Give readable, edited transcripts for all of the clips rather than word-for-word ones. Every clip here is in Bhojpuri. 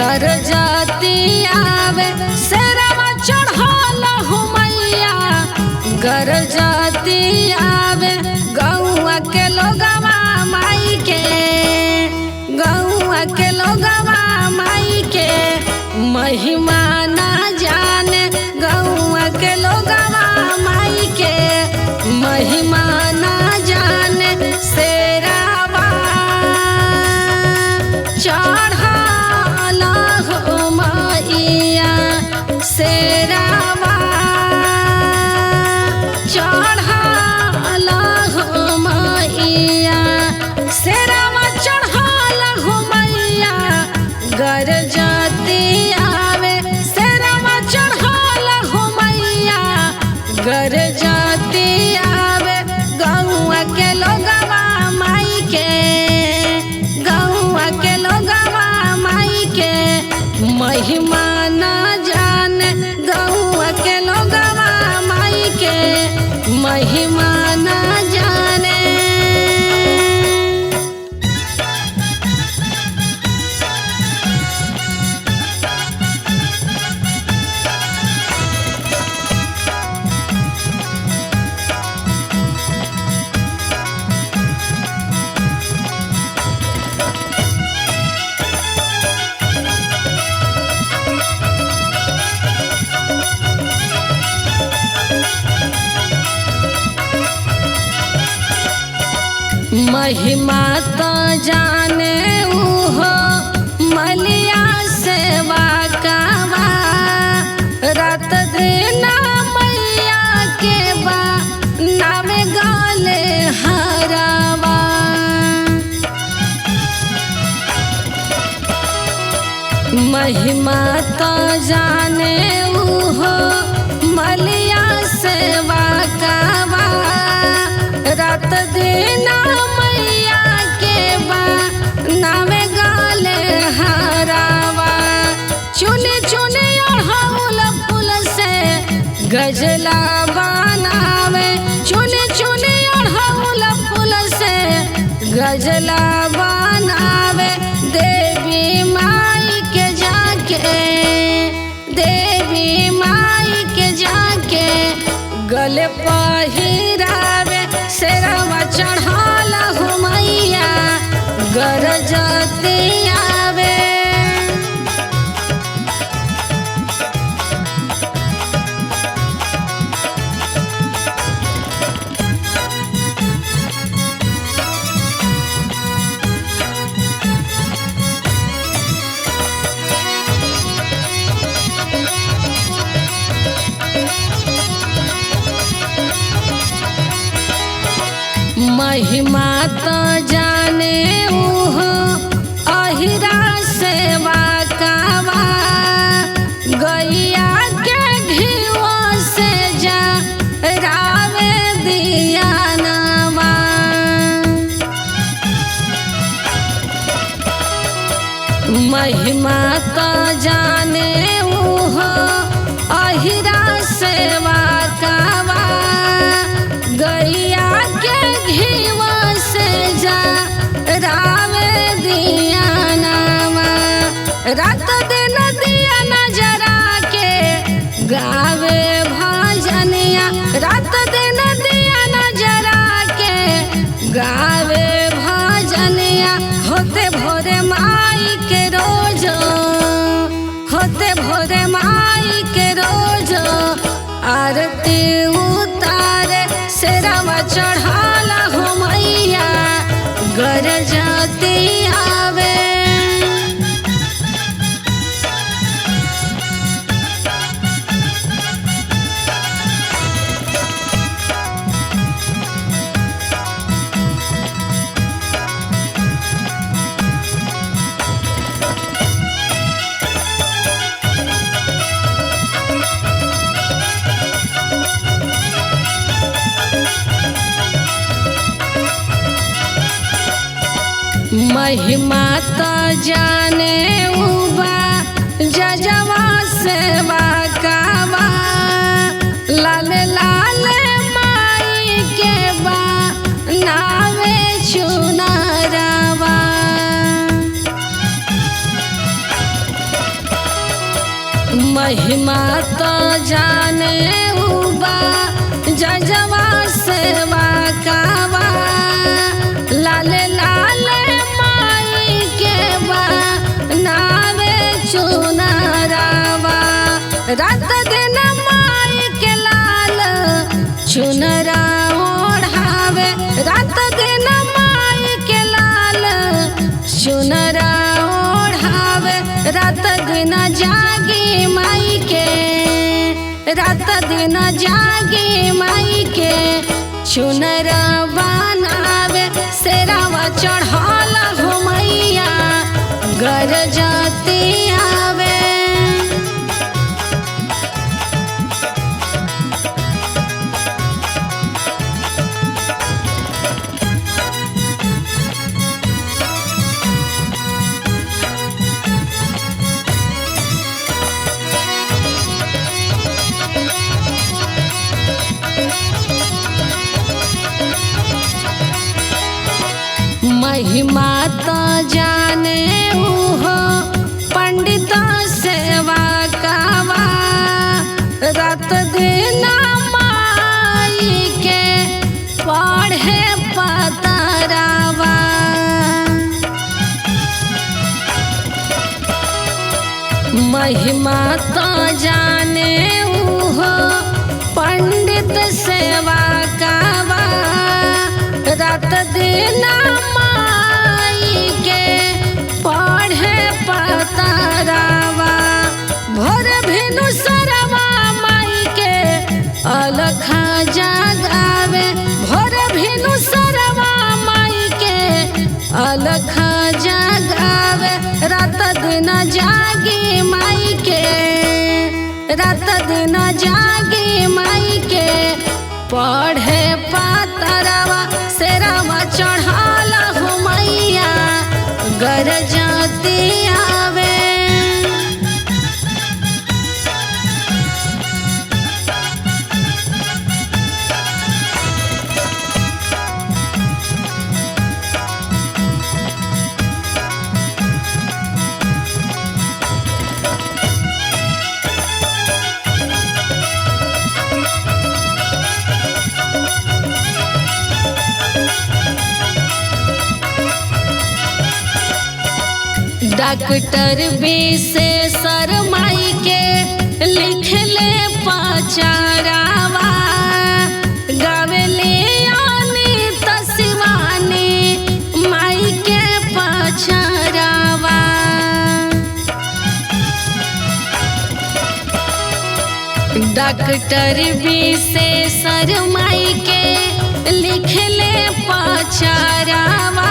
गर जाती आवे शेरवा चढ़ल हो मैया गर जाती आवे गौआ के लोगवा माई के गौआ के लोगवा माई के महिमा ना जाने गौआ के लोगवा माई के महिमा ना जाने शेरवा चढ़ल हो मैया शेरवा चढ़ल हो मैया शेरवा चढ़ल हो मैया गर जाती आवे शेरवा चढ़ल हो मैया गर जाती आवे गौआ के लोगवा माई के गौआ के लोगवा माई के महिमा ना जाने गौआ के लोगवा माई के महिमा ना जाने। महिमा तो जाने उहो मलिया सेवा कावा रात दिन मैया के बा नामे गाले हरावा महिमा तो जाने उहो मलिया सेवा कावा रात दिन मैया के बा नामे गाले हरावा चुने चुने अड़हुल फूल से गजला बनावे चुने चुने अड़हुल फूल से गजला बनावे देवी माई के जाके देवी माई के जाके गले पहिरावे शेरवा चढ़ल हो मैया गर जाती आवे। महिमा तो जाने उहो अहिरा सेवा कावा गैया के घीवा से जा रावे दिया नवा महिमा तो जाने उहो अहिरा सेवा कावा गैया के घीवा से जा रावे दिया नामा रात दिन दिया नजरा के गावे भजनिया रात दिन दिया नजरा के गावे भजनिया होते भोरे माई के रोज होते भोरे माई के रोज आरती उतारे शेरवा चढ़ल हो मैया गर जाती आवे। महिमा तो जाने उबा जजवा सेवा कावा लाल लाल माई के बा नावे चुनारावा महिमा तो जाने उबा जजवा सेवा कावा लाले लाले माई के बा नावे चुनरावा रात दिन माई के लाल चुनरा ओढ़ावे रात दिन माई के लाल चुनरा ओढ़ावे रात दिन जागी माई के रात दिन जागी माई के चुनरा बनावे सेरावा चढ़ल हो मैया गरजती आवे महिमा तो जाने हो पंडित सेवा कावा रात दिन माई के पढ़े पतरावा महिमा तो जाने हो पंडित सेवा कावा रात दिन माई के पढ़े पतरावा भोर भिनु सरवा माई के अलखा जगावे भोर भिनु सरवा माई के अलखा जगावे रात दिन जागी माई के रात दिन जागी माई के पढ़े पतरावा सेरावा चढ़ल हो मैया गरजती आवे डॉक्टर विशेषर माई के लिखले पचारावा गावेले अनित शिवानी माई के पचारावा डॉक्टर विशेषर माई के लिखले पचारावा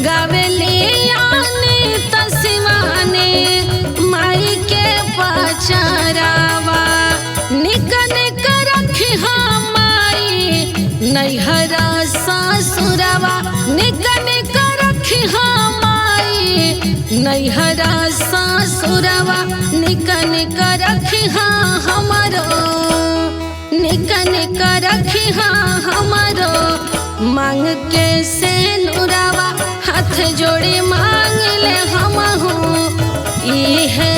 गावेले माई के पचारावा निक निक रखी माई नैहरा ससुरवा निक निक रखी माई नैहरा ससुरवा निक निक रखी हमारो निक निक रखी हमारो मांग के से नुरावा हाथ जोड़ी मांग ले हम इहे